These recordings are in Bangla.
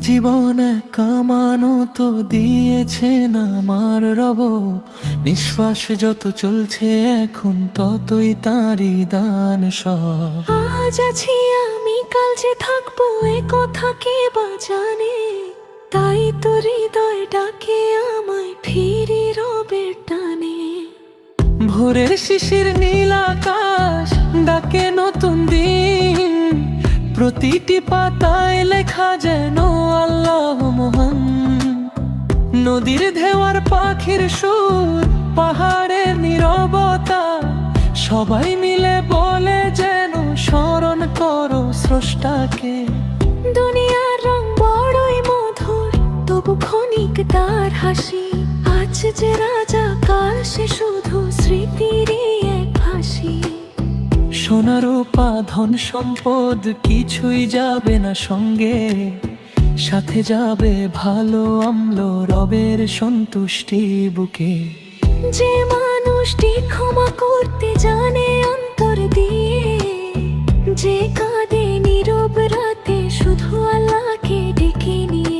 জীবন কামানো তো দিয়েছেন আমার রব, নিঃশ্বাস যত চলছে এখন ততই তাঁরই দান সব। আজ আছি আমি, কাল যে থাকবো এ কথা কে বা জানে, তাই তো হৃদয় ডাকে আমায় ফিরি রবের টানে। ভোরের শিশির নীল আকাশ ডাকে নতুন দিন, প্রতিটি পাতায় লেখা যেন আল্লাহ মহান। নদীর ঢেউয়ার পাখির সুর, পাহাড়ের নীরবতা, সবাই মিলে বলে যেন স্মরণ করো স্রষ্টাকে। দুনিয়ার রং বড়ই মধুর, তবু ক্ষণিক তার হাসি। আজ যে রাজা, কাল সে শুধু স্মৃতিরই এক ভাসি। সোনা রূপা ধন সম্পদ কিছুই যাবে না সঙ্গে, সাথে যাবে ভালো আমল রবের সন্তুষ্টি বুকে। যে মানুষটি ক্ষমা করতে জানে অন্তর দিয়ে, যে কাঁদে নীরব রাতে শুধু আল্লাহকে ডেকে নিয়ে।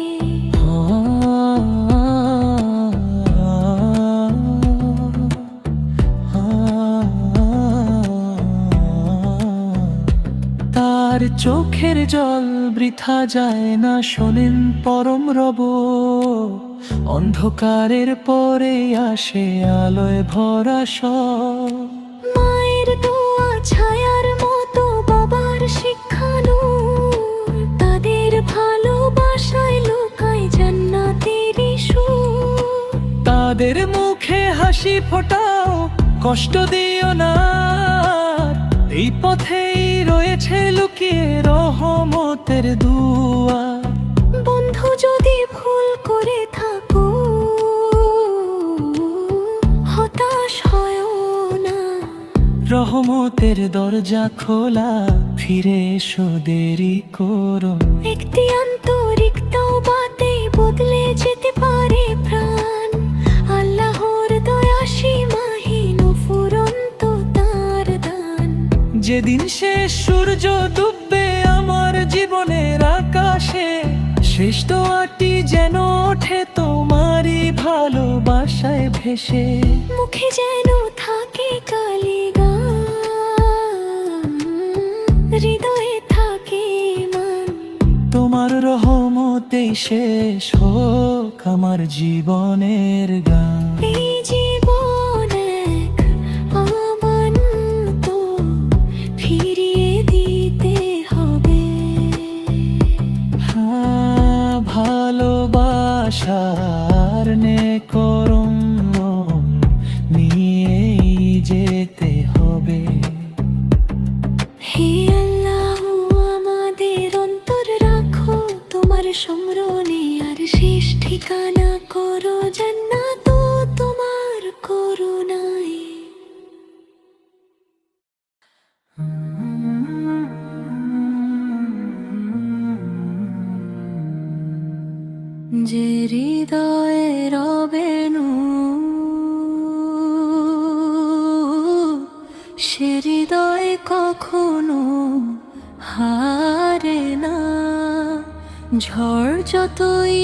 তার চোখের জল বৃথা যায় না, শোনেন পরম রব। অন্ধকারের পরে আসে আলোয় ভরা সব। মায়ের দোয়া ছায়ার মতো, বাবার শিক্ষানো, তাদের ভালোবাসায় লুকায় জান্নাতেরই সুর। তাদের মুখে হাসি ফোটাও, কষ্ট দিও না। এই পথেই রয়েছে লুকিয়ে রহমতের দুয়ার। বন্ধু যদি ভুল করে থাকো, হতাশ হয়ও না। রহমতের দরজা খোলা, ফিরে এসো দেরি করো। একটি আন্তরিক তওবাতে বদলে যেতে পারে প্রাণ। আল্লাহর দয়া সীমাহীন, ফুরন্ত তার দান। যেদিন শেষ সূর্য ডুববে আমার জীবনের আকাশে, শেষ দোয়াটি যেন ওঠে তোমারই ভালোবাসায় ভেসে। মুখে যেন থাকে কালি গান, হৃদয়ে থাকে মান। তোমার রহমতেই শেষ হোক আমার জীবনের গান। এই জীবন এক আমানত, ফিরিয়ে দিতে হবে। ভালোবাসার নেকরম নিয়েই যেতে হবে। হে আল্লাহ, আমাদের অন্তর রাখো তোমার সম্রণে, আর শেষ ঠিকানা করো জান্নাত তোমার করুণায়। যে হৃদয়ে রবেনু, সে হৃদয় কখনো হারে না। ঝড় যতই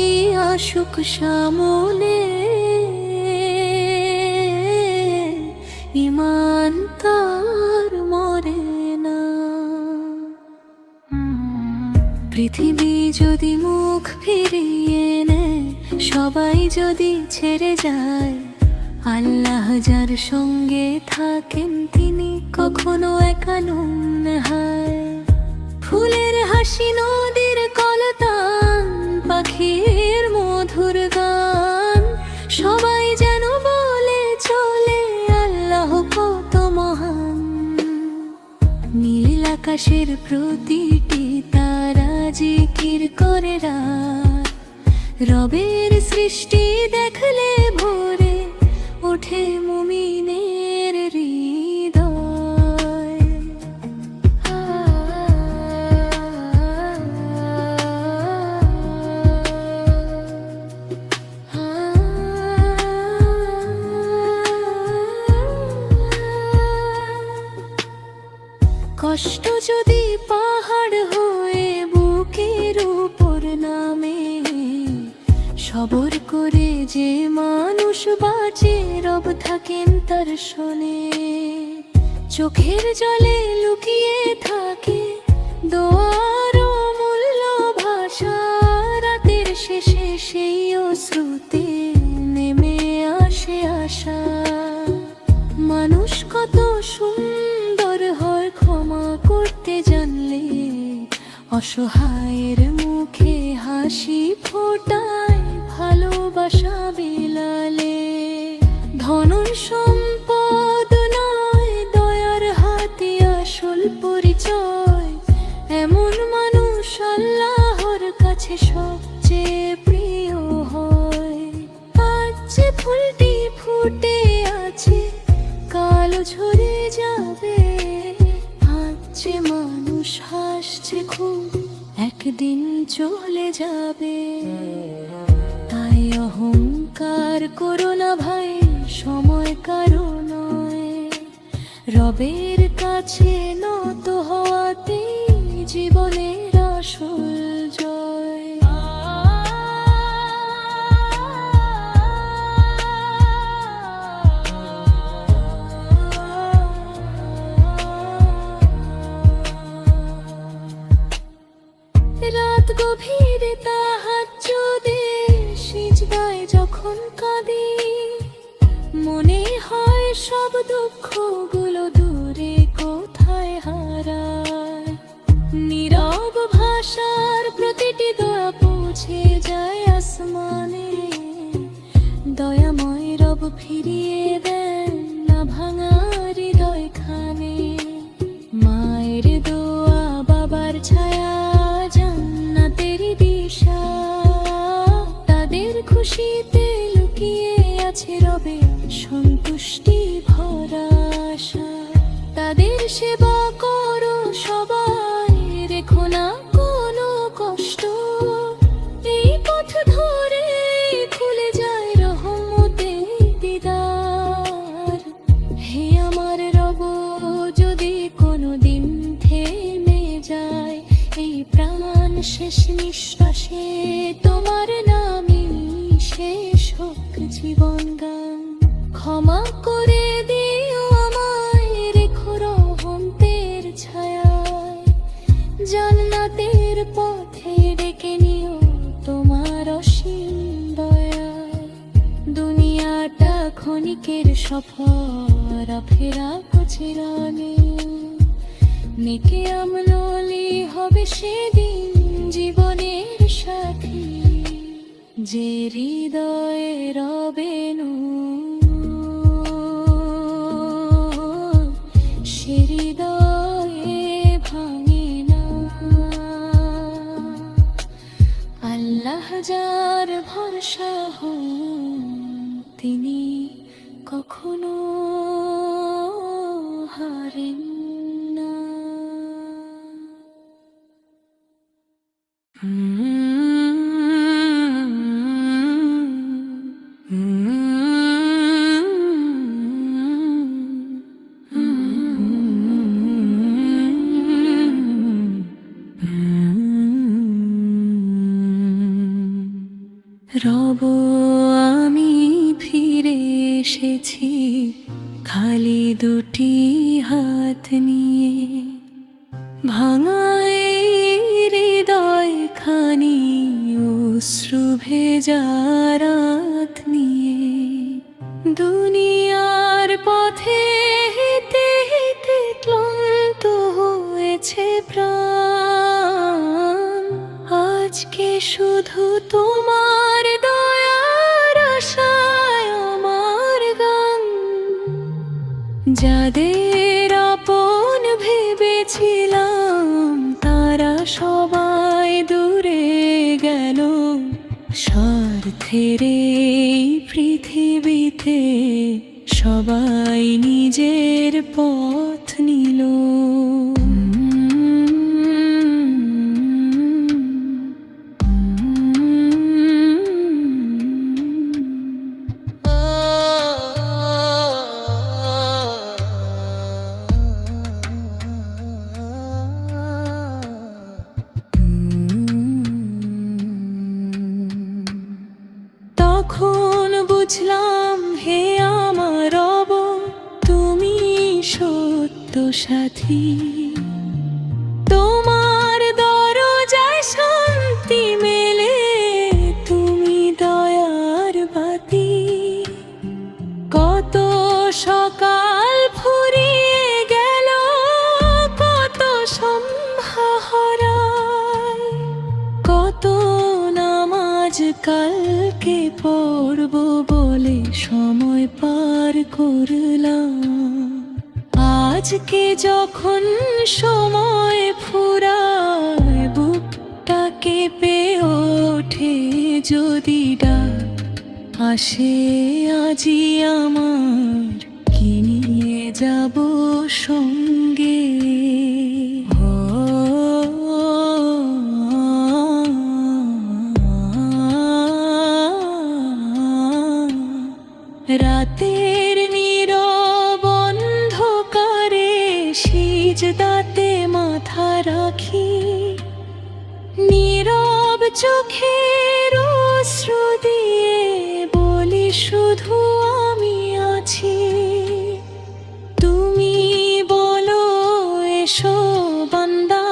আসুক সামনে, ঈমান তার মরে না। পৃথিবী যদি মুখ ফিরিয়ে নেয়, সবাই যদি ছেড়ে যায়, আল্লাহ যার সঙ্গে থাকেন তিনি কখনো একা নন হায়। ফুলের হাসি, নদীর কলতান, পাখির মধুর গান, সবাই যেন বলে চলে আল্লাহ কত মহান। নীল আকাশের প্রতিটি তারা জিকির করে রাত, রবের সৃষ্টি দেখলে ভোরে ওঠে মুমিনের হৃদয়। কষ্ট যদি পাহাড় হয়ে বুকের উপর নামে, সবর করে যে মানুষ বাঁচে, রব থাকেন তার শোনে। চোখের জলে লুকিয়ে থাকে দোয়ার অমূল্য ভাষা, রাতের শেষে সেই অশ্রুতে নেমে আসে আশা। মানুষ কত সুন্দর হয় ক্ষমা করতে জানলে, অসহায়ের মুখে হাসি ফোটায় ভালোবাসা বিলালে। ধন সম্পদ নয়, দয়ার হাতে আসল পরিচয়, এমন মানুষ আল্লাহর কাছে সবচেয়ে প্রিয় হয়। আজ যে ফুলটি ফুটে আছে কালো ঝরে যাবে, আজ যে মানুষ হাসছে খুব একদিন চলে যাবে। তাই অহংকার করো না ভাই, সময় কারো নয়। রবের কাছে নত হওয়াতেই জীবনের আসল জয়। রাত গভীরে তাহাজ্জুদে সিজদায় যখন কাঁদি, মনে হয় সব দুঃখগুলো দূরে কোথায় হারায়। নীরব ভাষার প্রতিটি দোয়া পৌঁছে যায় আসমানে, দয়াময় রব ফিরিয়ে দেন না ভাঙা হৃদয়খানে। মায়ের দোয়া, বাবার ছায়া, জান্নাতের দিশা, তাদের খুশিতে লুকিয়ে আছে রবে সন্তুষ্টি ভরা আশা। তাদের সেবা করো সবাই, রেখো না কোনো কষ্ট, এই পথ ধরে খুলে যায় রহমতের দিদার। হে আমার রব, যদি কোনোদিন থেমে যায় এই প্রাণ, শেষ নিঃশ্বাসে তোমার নামই শেষ হোক জীবন গান। ক্ষমা করে দিও আমায়, রেখো রহমতের ছায়ায়, জান্নাতের পথে ডেকে নিও তোমার অসীম দয়ায়। দুনিয়াটা ক্ষণিকের সফর, ফেরা চিরানে, নেকে আমলি হবে সেদিন জীবনের সাথী, যে হৃদয়ে রবে নূর, সে হৃদয়ে ভাঙে না। আল্লাহ যার ভরসা হন, তিনি কখনো হারেন না। রব, আমি ফিরে এসেছি খালি দুটি হাত নিয়ে, ভাঙা এই হৃদয় খানি অশ্রু ভেজা রাত নিয়ে। দুনিয়ার পথে হেঁটে হেঁটে ক্লান্ত হয়েছে প্রাণ, আজকে শুধু তোমার দয়ার আশায় আমার গান। যাদের আপন ভেবেছিলাম তারা সবাই দূরে গেল, স্বার্থের এই পৃথিবীতে সবাই নিজের পথ নিল। সত্য সাথী। তোমার দরজায় শান্তি মেলে, তুমি দয়ার বাতি। কত সকাল ফুরিয়ে গেল, কত সন্ধ্যা হারায়, কত নামাজ কালকে পড়ব বলে সময় পার করলাম। আজকে যখন সময় ফুরায়, বুকটা কেঁপে ওঠে যদি ডাক আসে আজি আমার, কি নিয়ে যাব সঙ্গে। রাতের নীরব অন্ধকারে সিজদাতে মাথা রাখি, নীরব চোখের অশ্রু দিয়ে বলি শুধু আমি আছি। তুমি বলো এসো বান্দা,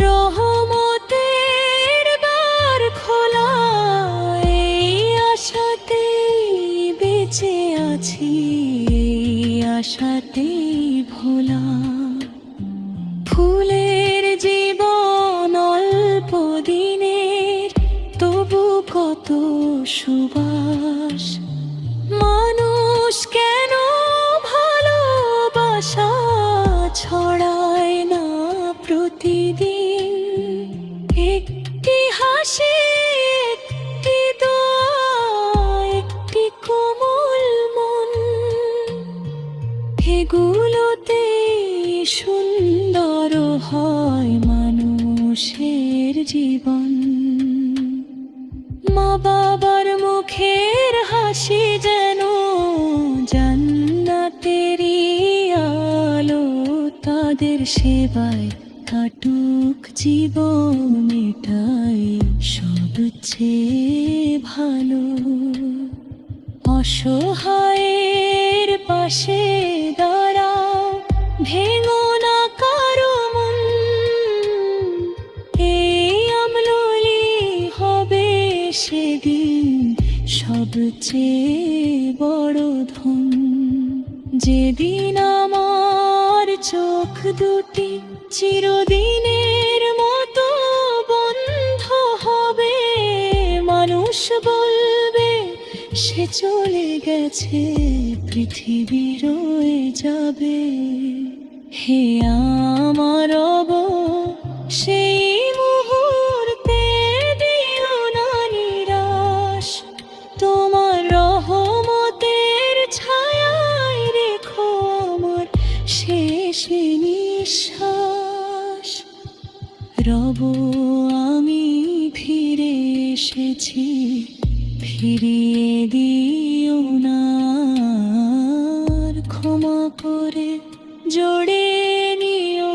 রহমতের বার খোলা, এই আশাতেই বেঁচে আছি, এই আশাতেই ভোলা। ফুলের জীবন অল্প দিনের, তবু কত সুবাস। মানুষ কেন ভালোবাসা ছড়ায় না প্রতিদিন? একটি হাসি, একটি দোয়া, একটি কোমল মন, এগুলোতে সুন্দর হয় মানুষের জীবন। মা বাবার মুখের হাসি যেন জান্নাতেরই আলো, তাদের সেবায় কাটুক জীবন, এটাই সবচেয়ে ভালো। অসহায়ের পাশে দাঁড়াও, ভেঙো না কারো মন, এই আমলই হবে সেদিন সবচেয়ে বড় ধন। যেদিন আমার চোখ দুটি চিরদিনের মতো বন্ধ হবে, মানুষ বলবে সে চলে গেছে, পৃথিবী রয়ে যাবে। হে আমার রব, সেই মুহূর্তে দিও না নিরাশ, তোমার রহমতের ছায়ায় রেখো আমার শেষ নিঃশ্বাস। রব আমি ফিরে এসেছি, ফিরিয়ে দিও না, ক্ষমা করে জড়িয়ে নিও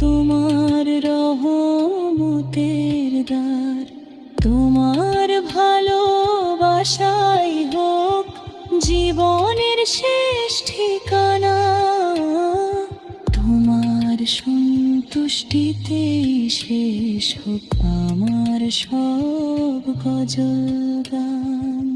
তোমার রহমতের দ্বার। তোমার ভালোবাসাই হোক জীবনের শেষ ঠিকানা, তোমার সন্তুষ্টিতেই শেষ হোক আমার সব গজল গান।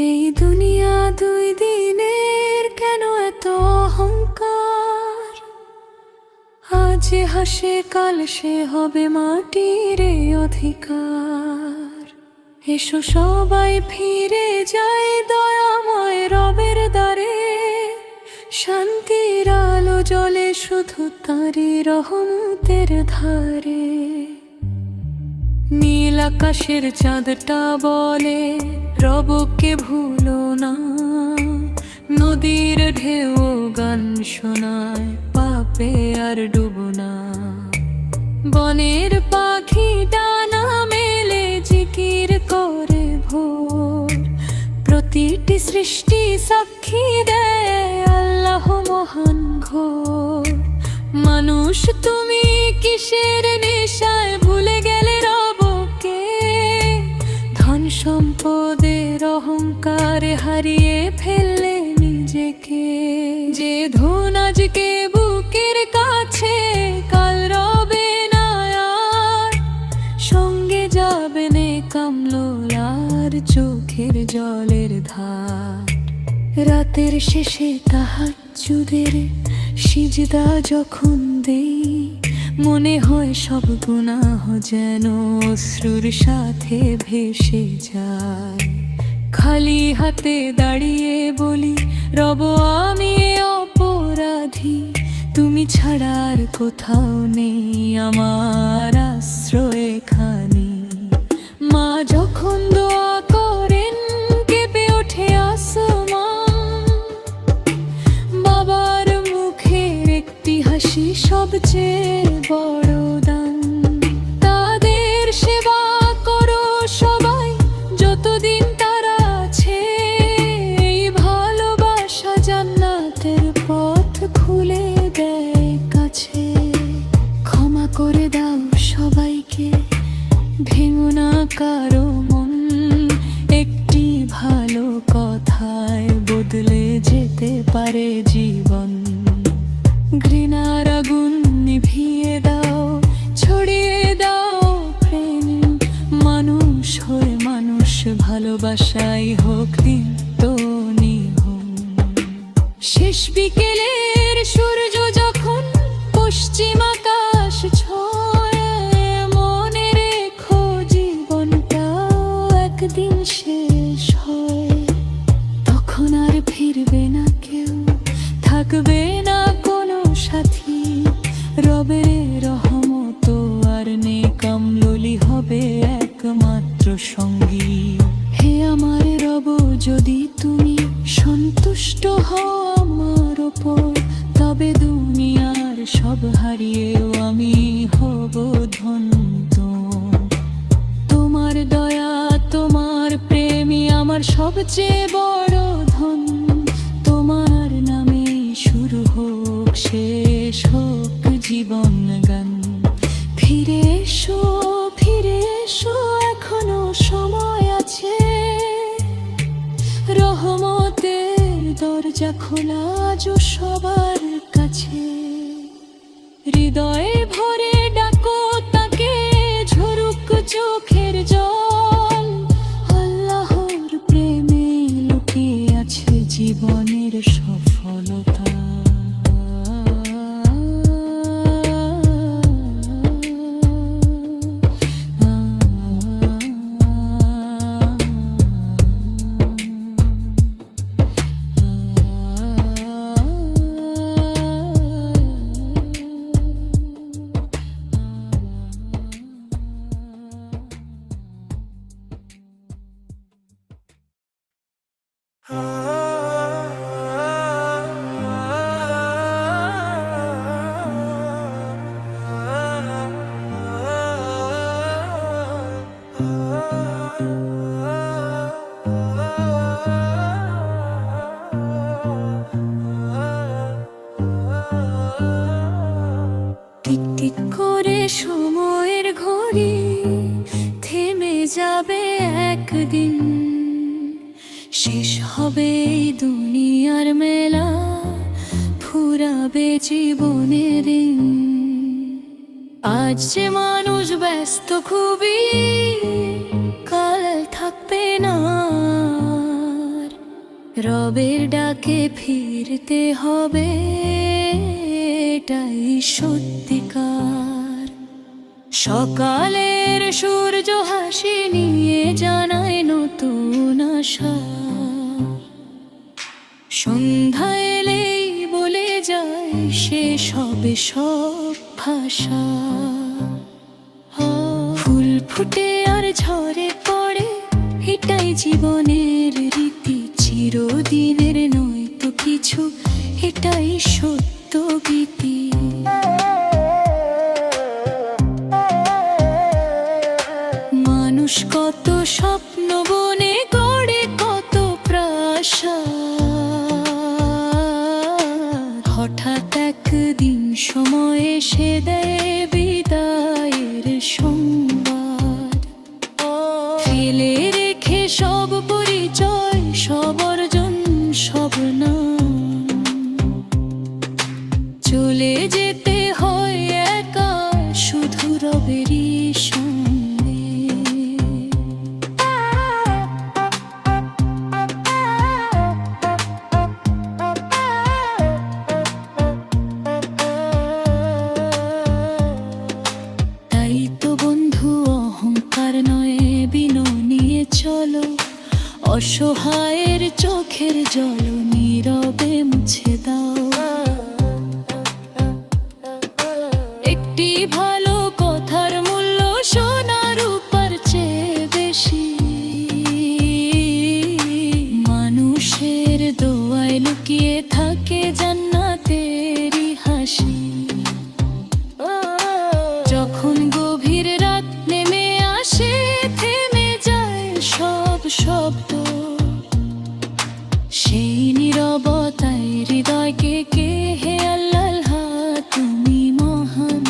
এই দুনিয়া দুই দিনের, কেন এত অহংকার? আজ হাসে কাল সে হবে মাটির অধিকার। এসো সবাই ফিরে যায় দয়াময় রবের দ্বারে, শান্তির আলো জ্বলে শুধু তাঁরই রহমতের ধারে। নীল আকাশের চাঁদটা বলে রবকে ভুলো না, নদীর ঢেউ গান শোনায়, পাপে আর ডুবো না। বনের পাখি ডানা মেলে জিকির করে ভোর, প্রতিটি সৃষ্টি সাক্ষী দেয় আল্লাহ মহান ঘোর। মানুষ তুমি কিসের নেশায় ভুলে গেলে রবকে, ধন সম্পদের অহংকারে হারিয়ে ফেললে নিজেকে। যে ধন আজকে বুকের কাছে কাল রবে না আর, সঙ্গে যাবে নে কামলোলার চোখের জলের ধার। রাতের শেষে তাহাজ্জুদের সিজদা যখন দেই, মনে হয় সব গুনাহ যেন অশ্রুর সাথে ভেসে যায়। খালি হাতে দাঁড়িয়ে বলি, রব আমি অপরাধী, তুমি ছাড়া আর কোথাও নেই আমার আশ্রয় এখানে। মা যখন দোয়া করেন কেঁপে ওঠে আসমান, বাবার মুখের একটি হাসি সবচেয়ে বড় দান। তাদের সেবা করো সবাই যতদিন তারা আছে, এই ভালোবাসা জান্নাতের পথ খুলে দেয় কাছে। ক্ষমা করে দাও সবাইকে, ভেঙো না কারো মন, একটি ভালো কথায় বদলে যেতে পারে জীবন। ঘৃণার আগুন নিভিয়ে দাও, ছড়িয়ে দাও প্রেম, মানুষ হয়ে মানুষ ভালোবাসাই হোক দিন তো নিহন। শেষ বিকেলের সূর্য যখন পশ্চিম আকাশ ছোঁয়, মনে রেখো জীবনটা একদিন শেষ হয়। তখন আর ফিরবে না কেউ, থাকবে না কোনো সাথী, রবের রহমত আর নেকামলুলি হবে একমাত্র সঙ্গী। হে আমার রব, যদি তুমি সন্তুষ্ট হও আমার ওপর, তবে দুনিয়ার সব হারিয়েও আমি হব ধন্য। তোমার দয়া তোমার প্রেমই আমার সবচেয়ে বড় ধন। তোমার নামে শুরু হোক শেষ হোক জীবন গান। ফিরে এসো ফিরে এসো, এখনো সময় আছে, রহমতের দরজা খোলা আজও সবার কাছে। হৃদয়ে ভরে ডাকো তাকে, ঝরুক চোখের জল, আল্লাহর প্রেমে লুকিয়ে আছে জীবনের সফলতা। টিক টিক করে সময়ের ঘড়ি থেমে যাবে একদিন, শেষ হবে এই দুনিয়ার মেলা, ফুরাবে জীবনের দিন। আজ যে মানুষ ব্যস্ত খুবই, কাল থাকবে না আর। রবের ডাকে ফিরতে হবে, এটাই সত্যিকার। সকালের সূর্য হাসি নিয়ে জানায় নতুন আশা, সন্ধ্যা এলেই বলে যায় শেষ হবে সব ভাষা। ফুল ফুটে আর ঝরে পড়ে, এটাই জীবনের রীতি, চিরদিনের নয় তো কিছু, এটাই সত্য গীতি। মানুষ কত স্বপ্ন বনে গড়ে কত প্রাসাদ, হঠাৎ একদিন সময় এসে দেয় বিদায়ের সংবাদ। ফেলে রেখে সব পরিচয়, সব অর্জন, সব নাম, চলে যেতে হয় একা শুধু রবেরই সঙ্গে। তাই তো বন্ধু অহংকার নয়, বিনয় নিয়ে চলো, অসহায়ের চোখের জল নীরবে মুছে দাও। একটি ভালো কথার মূল্য সোনা রূপার চেয়ে বেশি, মানুষের দোয়ায় লুকিয়ে থাকে জান্নাতেরই হাসি। যখন গভীর রাত নেমে আসে, থেমে যায় সব শব্দ, সেই নীরবতায় হৃদয়কে কে হে আল্লাহ তুমি মহান।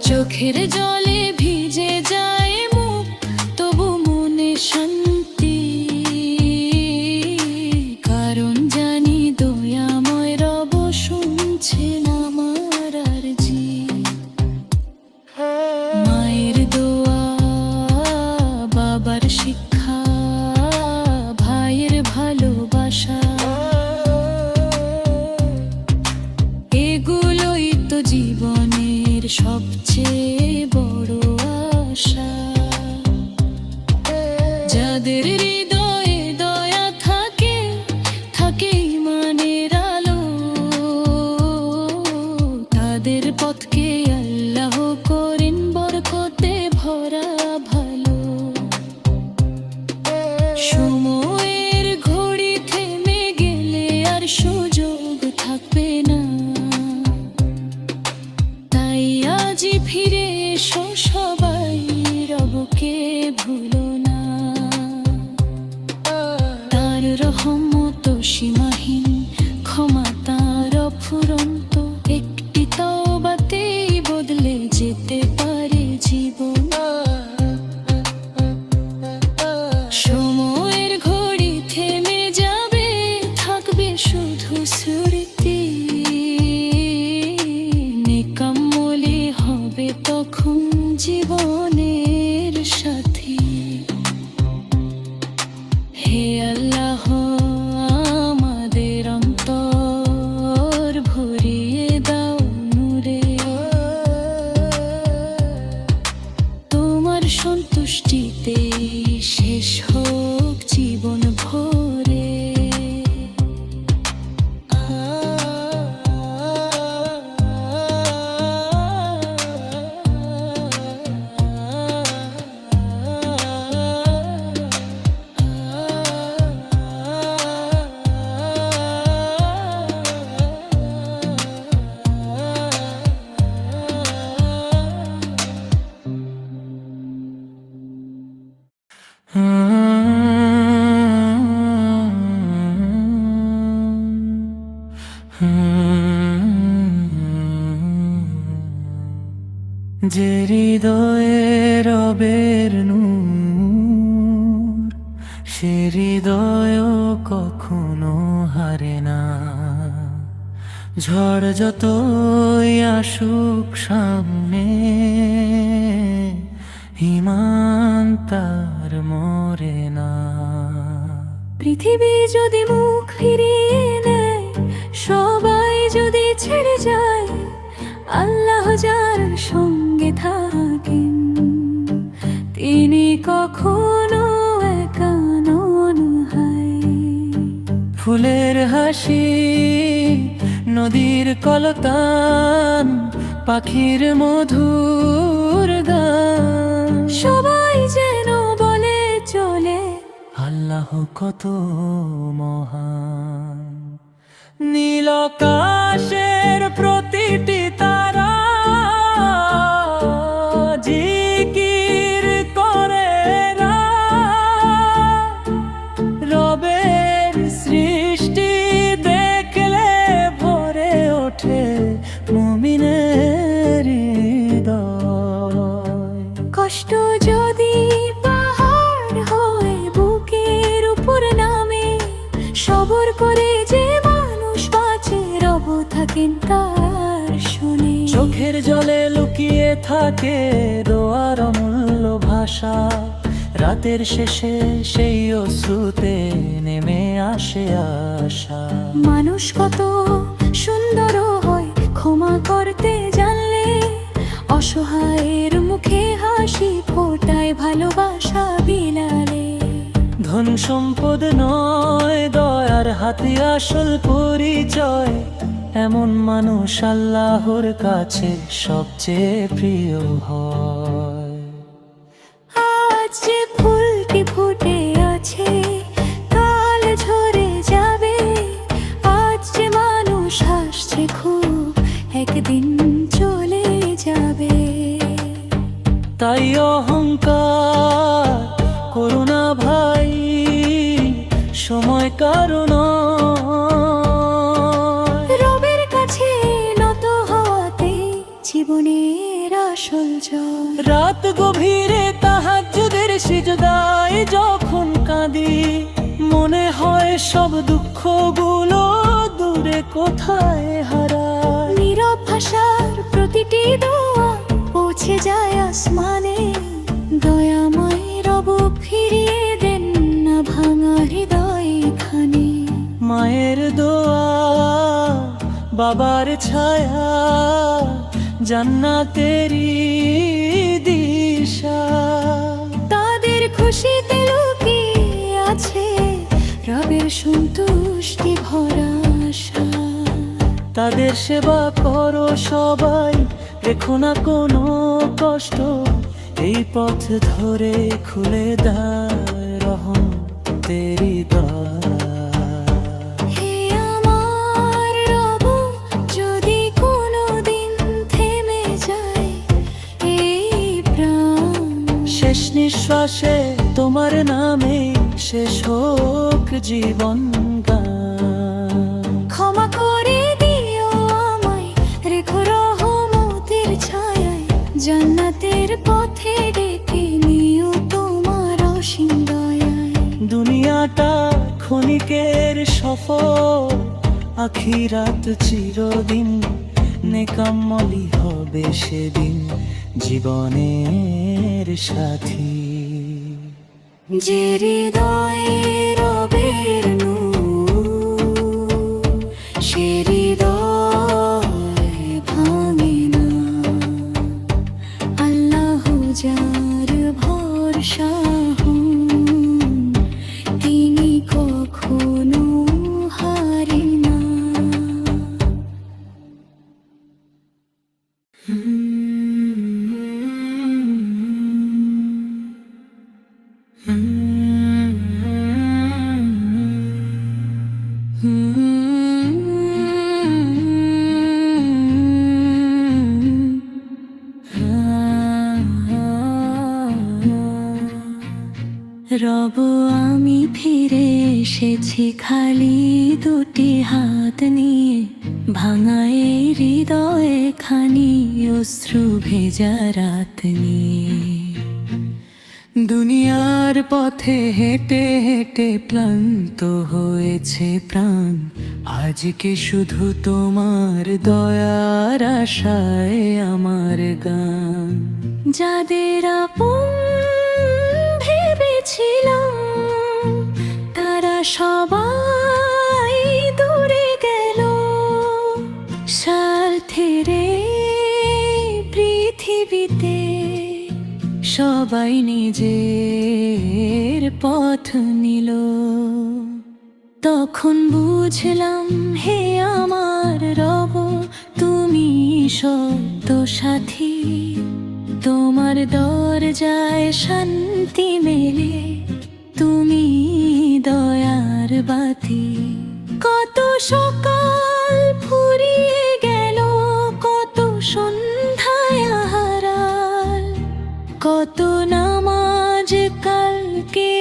চোখের জলে ভিজে যায় মুখ, তবু মনে শান্তি, কারণ জানি দয়াময় রব শুনছেন আমার আরজি। মায়ের দোয়া, বাবার শিক্ষা, ভাইয়ের ভালোবাসা, এগুলোই তো জীবনের সবচেয়ে বড় আশা। যাদের হৃদয়ে দয়া থাকে, থাকে ঈমানের আলো, তাদের পথকে আল্লাহ করেন বরকতে ভরা ভালো। সময়ের ঘড়ি থেমে গেলে আর সুযোগ থাকবে না, তাই আজই ফিরে এসো সবাই, রবকে ভুলো না। তার রহমত সীমাহীন, ক্ষমা তার অফুরন্ত, একটি তওবাতেই বদলে যেতে পারে জীবন। সময়ের ঘড়ি থেমে যাবে, থাকবে শুধু স্মৃতি, নেকামলি হবে তখন জীবনের সাথী। হে আল্লাহ, আমাদের অন্তর ভরিয়ে দাও নূরে, তোমার সন্তুষ্টিতে শেষ হোক জীবন ভরে। যে হৃদয়ে রবের নূর, সে হৃদয়ও কখনো হারে না। ঝড় যতই আসুক সামনে, ঈমান তার মরে না। পৃথিবী যদি মুখ ফিরিয়ে নেয়, সবাই যদি ছেড়ে যায়, আল্লাহ যার সঙ্গে থাকেন, তিনি কখনো একা নন হায়। ফুলের হাসি, নদীর কলতান, পাখির মধুর গান, সবাই যেন বলে চলে আল্লাহ কত মহান। নীল আকাশের প্রতিটি তারা জিকির করে রাত। রবের সৃষ্টি দেখলে ভরে ওঠে মুমিনের হৃদয়। কষ্ট যদি পাহাড় হয় বুকের উপর নামে, সবর করে যে মানুষ বাঁচে রব থাকেন তার শুনে। চোখের জলে লুকিয়ে থাকে দোয়ার অমূল্য ভাষা, রাতের শেষে সেই অশ্রুতে নেমে আসে আশা। মানুষ কত সুন্দর হয় ক্ষমা করতে জানলে, অসহায়ের মুখে হাসি ফোটায় ভালোবাসা বিলালে। ধন সম্পদ নয় দয়ার হাতে আসল পরিচয়, এমন মানুষ আল্লাহর কাছে সবচেয়ে প্রিয় হয়। আজ যে ফুলটি ফুটে আছে কাল ঝরে যাবে, আজ যে মানুষ হাসছে খুব একদিন চলে যাবে। তাই অহংকার করুণা ভাই, সময় কারণ রবের কাছে নত হওয়াতে জীবনের আসল জয়। রাত গভীরে তাহাজ্জুদের সিজদায় যখন কাঁদি, মনে হয় সব দুঃখগুলো দূরে কোথায় হারায়। নীরব ভাষার প্রতিটি দোয়া পৌঁছে যায় আসমানে, দয়াময় রব ফিরিয়ে দেন না ভাঙা হৃদয় খানে। মায়ের দোয়া বাবার ছায়া জান্নাতেরি দিশা, তাদের খুশিতে লুকিয়ে আছে রবের সন্তুষ্টি ভরা আশা। তাদের সেবা করো সবাই, রেখো না কোনো কষ্ট, এই পথ ধরে খুলে দায় রহম তেরি হে আমার রব, যদি কোনোদিন থেমে যায় এই প্রাণ, শেষ নিঃশ্বাসে তোমার নামে শেষ হোক জীবন গান। ক্ষমা করে দিও আমায়, রেখো রহমতের ছায়ায়, জান্নাতের পথে ডেকে নিও তোমার অসীম দয়ায়। দুনিয়াটা ক্ষণিকের সফর, আখিরাত চিরদিন, নেকামলি হবে সেদিন জীবনের সাথী। যে হৃদয়ে রবের নূর, সে হৃদয় ভাঙে না। আল্লাহ যার ভরসা হন, তিনি কখনো হারে না। রব আমি ফিরে এসেছি খালি দুটি হাত নিয়ে, ভাঙা এই হৃদয়ে খানি অশ্রু ভেজা রাত নিয়ে। দুনিয়ার পথে হেঁটে হেঁটে ক্লান্ত হয়েছে প্রাণ, আজকে শুধু তোমার দয়ার আশায় আমার গান। যাদের আপন ভেবেছিলাম তারা সবাই দূরে গেল, স্বার্থের পৃথিবীতে সবাই নিজের পথ নিল। তখন বুঝলাম হে আমার রব তুমি সত্য সাথী, তোমার দরজায় শান্তি মেলে, তুমি দয়ার বাতি। কত সকাল ফুরিয়ে গেল, কত সন্ধ্যায় হারাল, কত নামাজ কালকে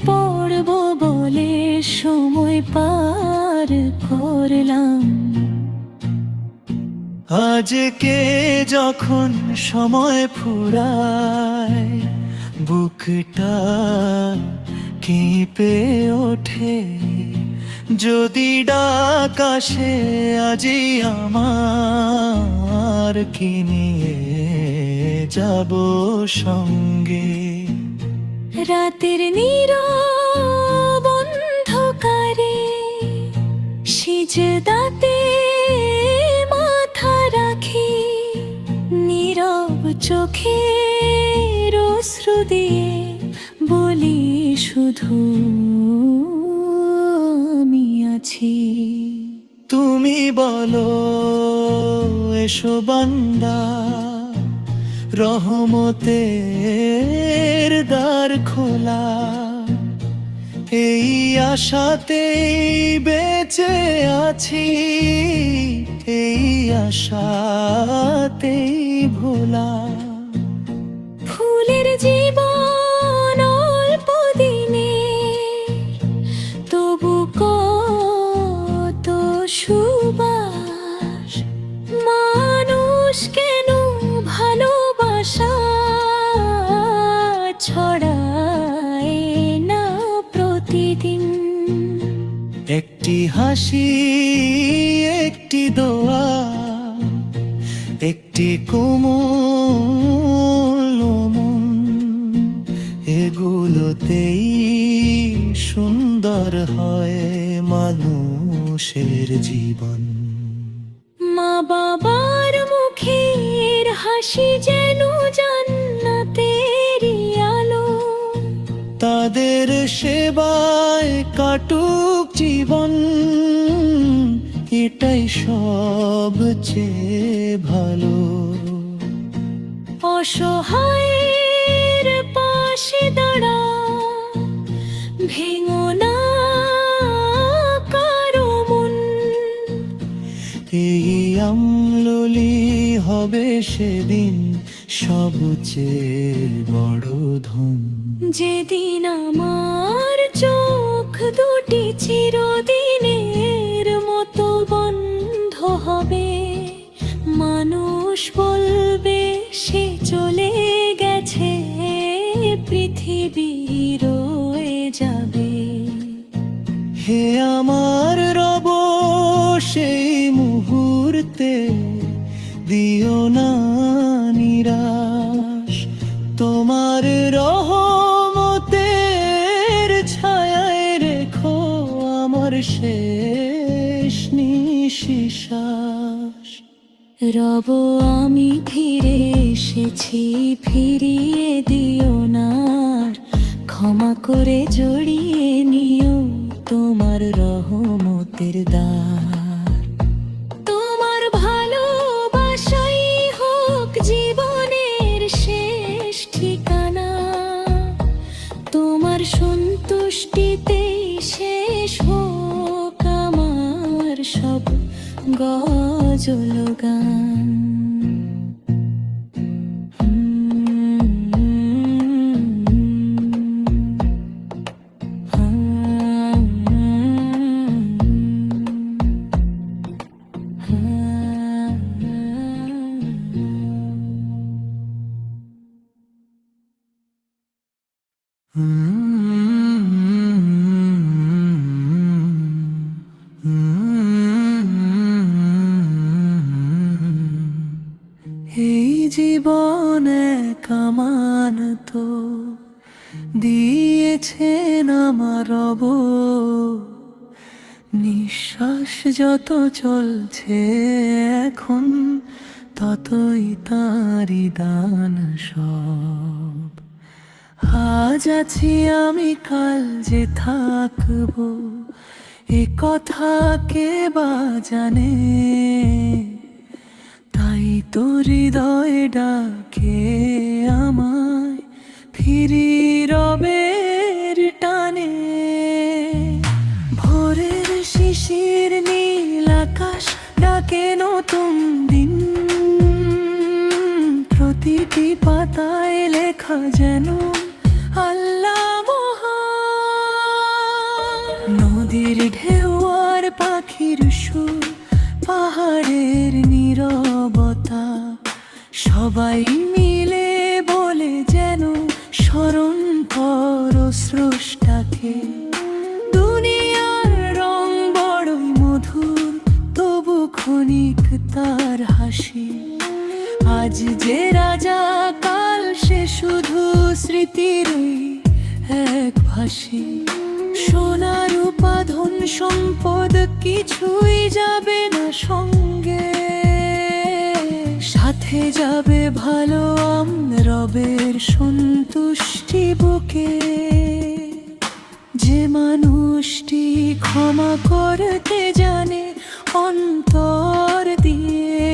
পড়ব বলে সময় পার করলাম। আজকে যখন সময় ফুরায়, বুকটা কেঁপে ওঠে, যদি ডাক আসে আজি আমার, কি নিয়ে যাব সঙ্গে। রাতের নীরব অন্ধকারে সিজদাতে মাথা রাখি, নীরব চোখের অশ্রু দিয়ে বলি শুধু আমি আছি। তুমি বলো এসো বান্দা, রহমতের দ্বার খোলা, এই আশাতেই বেঁচে আছি, এই আশাতেই ভোলা। ফুলের জীবন অল্প দিনে, তবু কত সুবাস। মানুষ কেন ভালোবাসা ছড়ায় না প্রতিদিন। একটি হাসি, একটি দোয়া, একটি কোমল মন, এগুলোতেই সুন্দর হয় মানুষের জীবন। মা বাবার মুখের হাসি যেন জান্নাতেরই আলো, তাদের সেবায় কাটুক জীবন, এটাই সবচেয়ে ভালো। অসহায়ের পাশে দাঁড়া, ভেঙো না কারো মন। এই আমললি হবে সেদিন সবচেয়ে বড় ধন। যেদিন আমার চোখ দুটি চিরদিনের মতো বন্ধ হবে, মানুষ বলবে সে চলে গেছে, পৃথিবী রয়ে যাবে। হে আমার রব, সেই মুহূর্তে দিও না নিরাশ, তোমার রহমতের ছায়ায় রেখো আমার শেষ নিঃশ্বাস। রব আমি ফিরে এসেছি, ফিরিয়ে দিও না, ক্ষমা করে জড়িয়ে নিও তোমার রহমতের দ্বার। তোমার ভালোবাসাই হোক জীবনের শেষ ঠিকানা, তোমার সন্তুষ্টিতেই শেষ হোক আমার সব গজল গান। এই জীবনে কামান তো দিয়েছেন আমার রব, নিঃশ্বাস যত চলছে এখন ততই তাঁরই দান সব। আজ আছি আমি, কাল যে থাকবো এ কথা কে বা জানে, তাই তোর হৃদয় ডাকে আমায় ফিরি রবের টানে। ভোরের শিশির নীল আকাশ ডাকে নতুন দিন, প্রতিটি পাতায় লেখা যেন আল্লাহ মহান। নদীর ঢেউ আর পাখির সুর, পাহাড়ের নীরবতা, সবাই মিলে বলে যেন স্মরণ করো স্রষ্টাকে। দুনিয়ার রং বড়ই মধুর, তবু ক্ষণিক তার হাসি। আজ যে রাজা, কাল সে শুধু স্মৃতিরই এক ভাসি। সোনা রূপা ধন সম্পদ কিছুই যাবে না সঙ্গে, সাথে যাবে ভালো রবের সন্তুষ্টি বুকে। যে মানুষটি ক্ষমা করতে জানে অন্তর দিয়ে,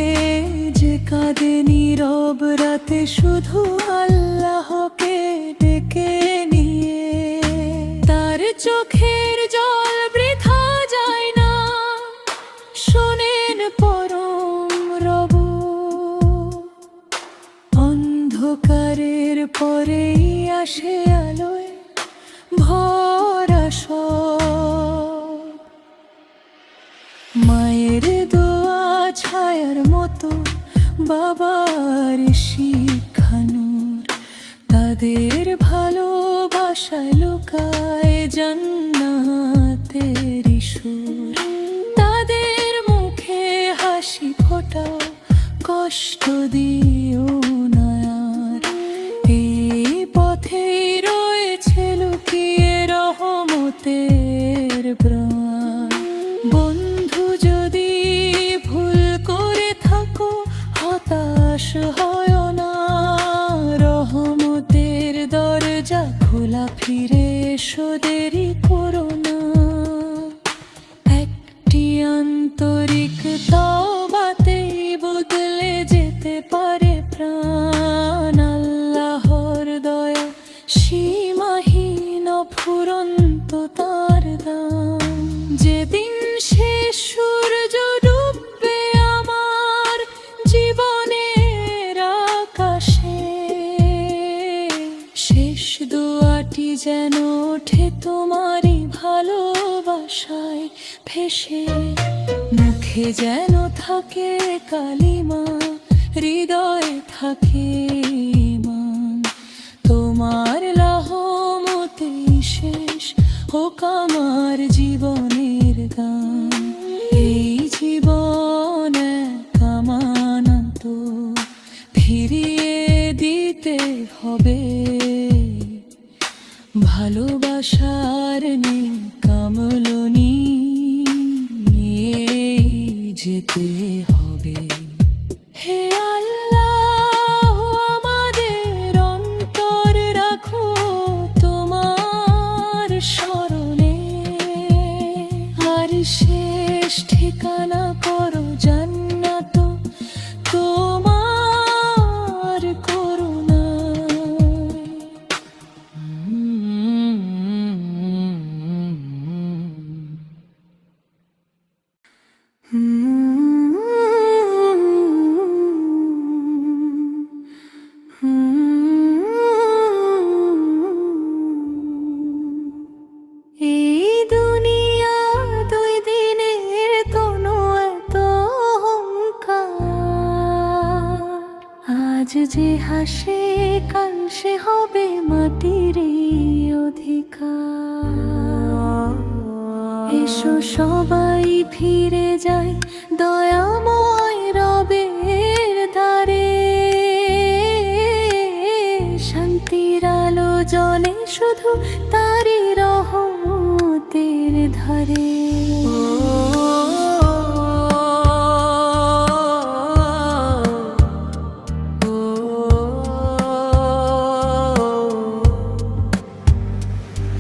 যে কাঁদে নীরব রাতে শুধু আল্লাহকে ডেকে নিয়ে, তার চোখের জল বৃথা যায় না। শোনেন পরম রব, অন্ধকারের পরেই আসে আলোয় ভরা সব। মায়ের দোয়া ছায়ার মতো, বাবার শিক্ষানুর, তাদের ভালোবাসায় লুকায় জান্নাতের সুর। তাদের মুখে হাসি ফোটাও, কষ্ট দিও না আর। এই পথেই রয়েছে লুকিয়ে রহমতের প্রাণ। বন্ধু যদি ভুল করে থাকো, হতাশ হয় না, রহমতের দরজা খোলা, ফিরে এসো, দেরি করো না। একটি আন্তরিক তওবাতেই বদলে যেতে পারে প্রাণ। আল্লাহর দয়া সীমাহীন, অফুরন্ত তার দাম। যেদিন শেষ সূর্য ডুববে আমার জীবনের আকাশে, শেষ দোয়াটি যেন ওঠে তোমারই ভালোবাসায় ভেসে। মুখে যেন থাকে কালিমা, হৃদয়ে থাকে ঈমান। তোমার রহমতেই শেষ হোক আমার জীবনের গান। এই জীবন এক আমানত, ফিরিয়ে দিতে হবে। ভালোবাসার নেই কামলনি, যেতে হবে। হে আল্লাহ, আমাদের অন্তর রাখো তোমার স্মরণে, আর শেষ ঠিকানা করো জান্নাত তোমার করুণায়। এই দুনিয়া দুই দিনের কোনো এত অহংকার। আজ যে হাসে কাল সে হবে মাটিরই অধিকার। এসো সবাই ফিরে যায় দয়াময় রবের দ্বারে। শান্তির আলো জ্বলে শুধু তারি রহমতের ধারে।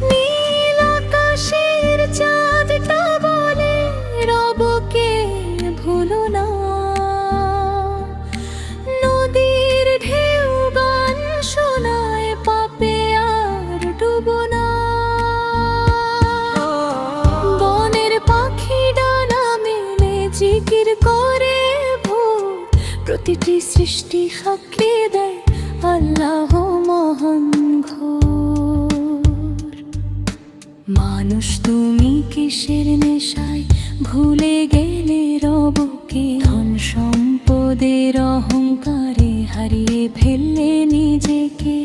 নীল আকাশের চাঁদটা বলে রবকে ভুলো না। করে ভোর, প্রতিটি সৃষ্টি সাক্ষী দেয় আল্লাহ মহান ঘোর। মানুষ তুমি কিসের নেশায় ভুলে গেলে রবকে, ধন সম্পদের অহংকারে হারিয়ে ফেললে নিজেকে।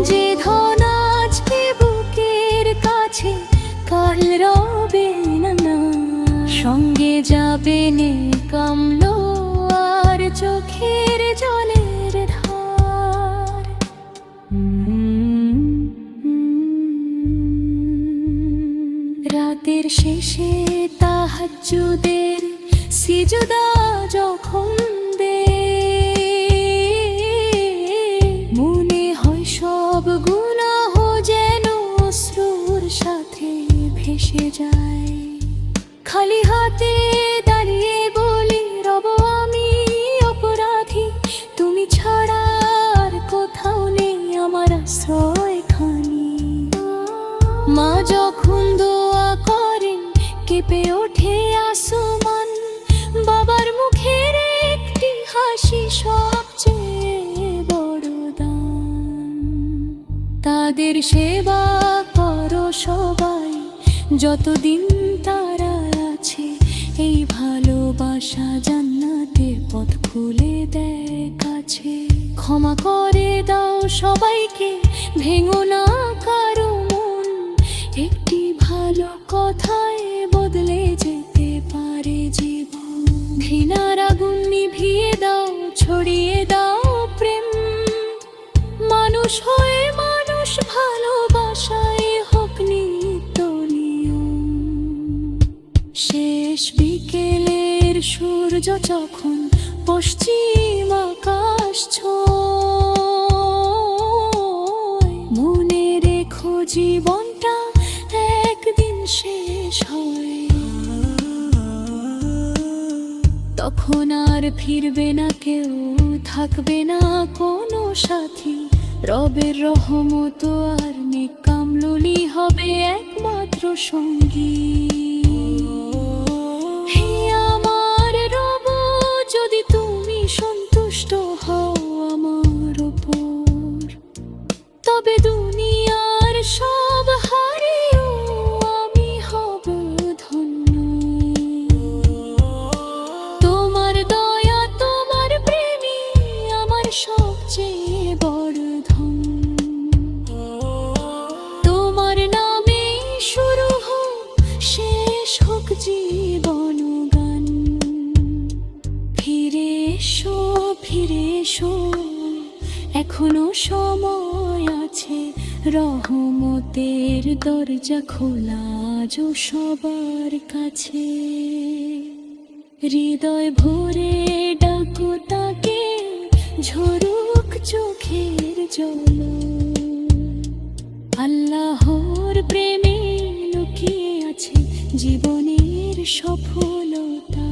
যে ধন আজকে বুকের কাছে কাল রবে না, সঙ্গে যাবে নে কামলো আর চোখের জলের ধার। রাতের শেষে তাহাজ্জুদের সিজদা যখন দে, মনে হয় সব গুনাহ যেন অশ্রুর সাথে ভেসে যায়। খালি হাতে দাঁড়িয়ে বলি রব আমি অপরাধী, তুমি ছাড়া আর কোথাও নেই আমার আশ্রয় খানি। মা যখন দোয়া করেন কেঁপে ওঠে আসমান, বাবার মুখের একটি হাসি সবচেয়ে বড় দান। তাদের সেবা করো সবাই যতদিন তারা আছে, এই ভালোবাসা জান্নাতের পথ খুলে দেয় কাছে। ক্ষমা করে দাও সবাইকে, ভেঙো না কারো মন, একটি ভালো কথায় বদলে যেতে পারে জীবন। ঘৃণার আগুন নিভিয়ে দাও, ছড়িয়ে দাও প্রেম, মানুষ হয়ে মানুষ ভালোবাসায় হোক নিত্য নিয়ম। শেষ বিকেলের সূর্য যখন পশ্চিম আকাশ ছোঁয়, মনে রেখো জীবনটা একদিন শেষ হয়। তখন আর ফিরবে না কেউ, থাকবে না কোনো সাথী, রবের রহমত আর নেক কামলুলি হবে একমাত্র সঙ্গী। হে আমার রব, যদি তুমি সন্তুষ্ট হও আমার উপর, তবে দুনিয়ার সব হারিয়েও আমি হব ধন্য। তোমার দয়া তোমার প্রেমী আমার সবচেয়ে বড় ধন। তোমার নামে শুরু হোক শেষ হোক জীবন গান। ফিরে এসো ফিরে এসো, এখনো সময় আছে, রহমতের দরজা খোলা আজও সবার কাছে। হৃদয় ভরে ডাকো তাকে, ঝরুক চোখের জল, আল্লাহর প্রেমে লুকিয়ে আছে জীবনের সফলতা।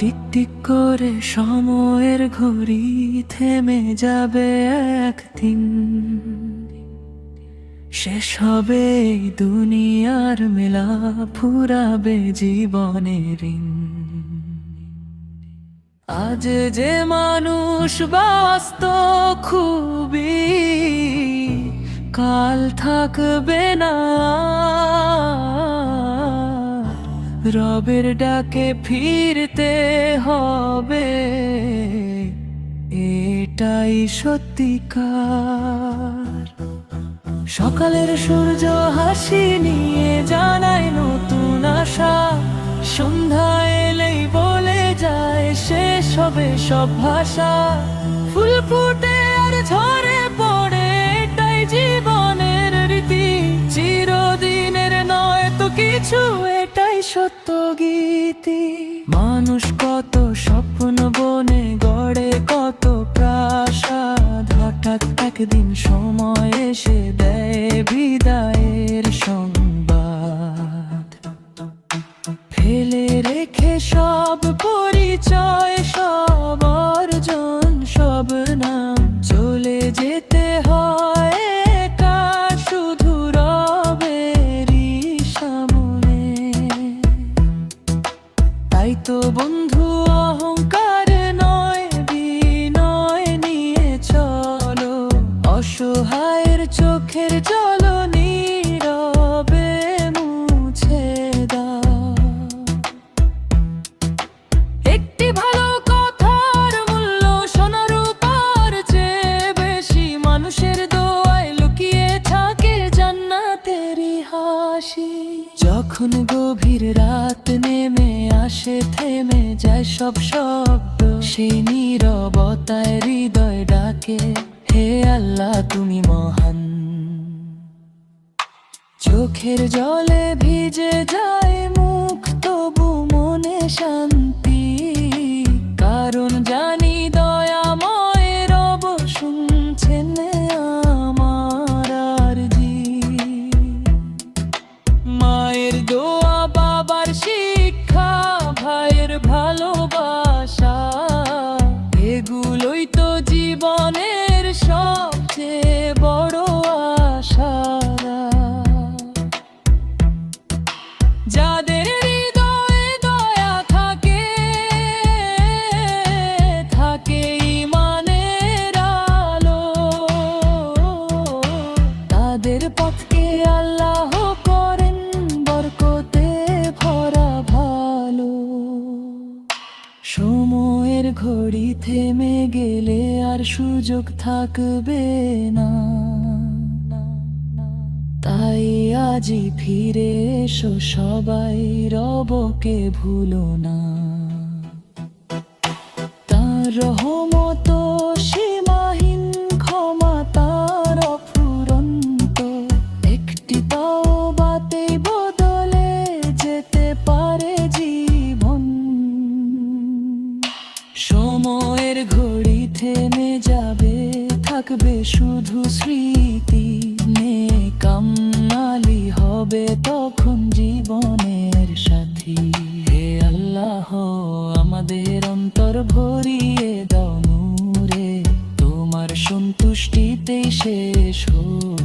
টিক টিক করে সময়ের ঘড়ি থেমে যাবে একদিন, শেষ হবে এই দুনিয়ার মেলা, ফুরাবে জীবনের ঋণ। আজ যে মানুষ ব্যস্ত খুবই, কাল থাকবে না। রবের ডাকে ফিরতে হবে, এটাই সত্যিকার। সকালের সূর্য হাসি নিয়ে জানায় নতুন আশা, সন্ধ্যা এলেই বলে যায় শেষ হবে সব ভাষা। ফুল ফুটে আর ঝরে পড়ে, এটাই জীবনের রীতি, চিরদিনের নয় তো কিছু, এটাই সত্য গীতি। মানুষ কত স্বপ্ন বনে গড়ে কত প্রাসাদ, হঠাৎ একদিন সময় এসে দেয় বিদায়ের সব শব্দ, সেই নীরবতায় হৃদয় ডাকে, হে আল্লাহ তুমি মহান। চোখের জলে ভিজে যায় মুখ, তবু মনে শান্তি, কারণ জানি দয়াময় রব শুনছেন আমার আরজি। মায়ের দোয়া, বাবার শিক্ষা, ভাইয়ের ভালোবাসা, এগুলোই তো জীবনের সবচেয়ে বড় আশা। যাদের হৃদয়ে দয়া থাকে, থাকে ঈমানের আলো, তাদের পথকে আল্লাহ করেন বরকতে ভরা ভালো। সময়ের ঘড়ি থেমে গেলে আর সুযোগ থাকবে না, তাই আজই ফিরে এসো সবাই, রবকে ভুলো না। তার রহমত সীমাহীন, ক্ষমা তার অফুরন্ত, একটি তাওবাতেই বদলে যেতে পারে জীবন। সময়ের ঘড়ি থেমে যাবে, থাকবে শুধু স্মৃতি, কামনালি হবে তখন জীবনের সাথী। হে আল্লাহ আমাদের অন্তর ভরিয়ে দাও নূরে, তোমার সন্তুষ্টিতেই শেষ হোক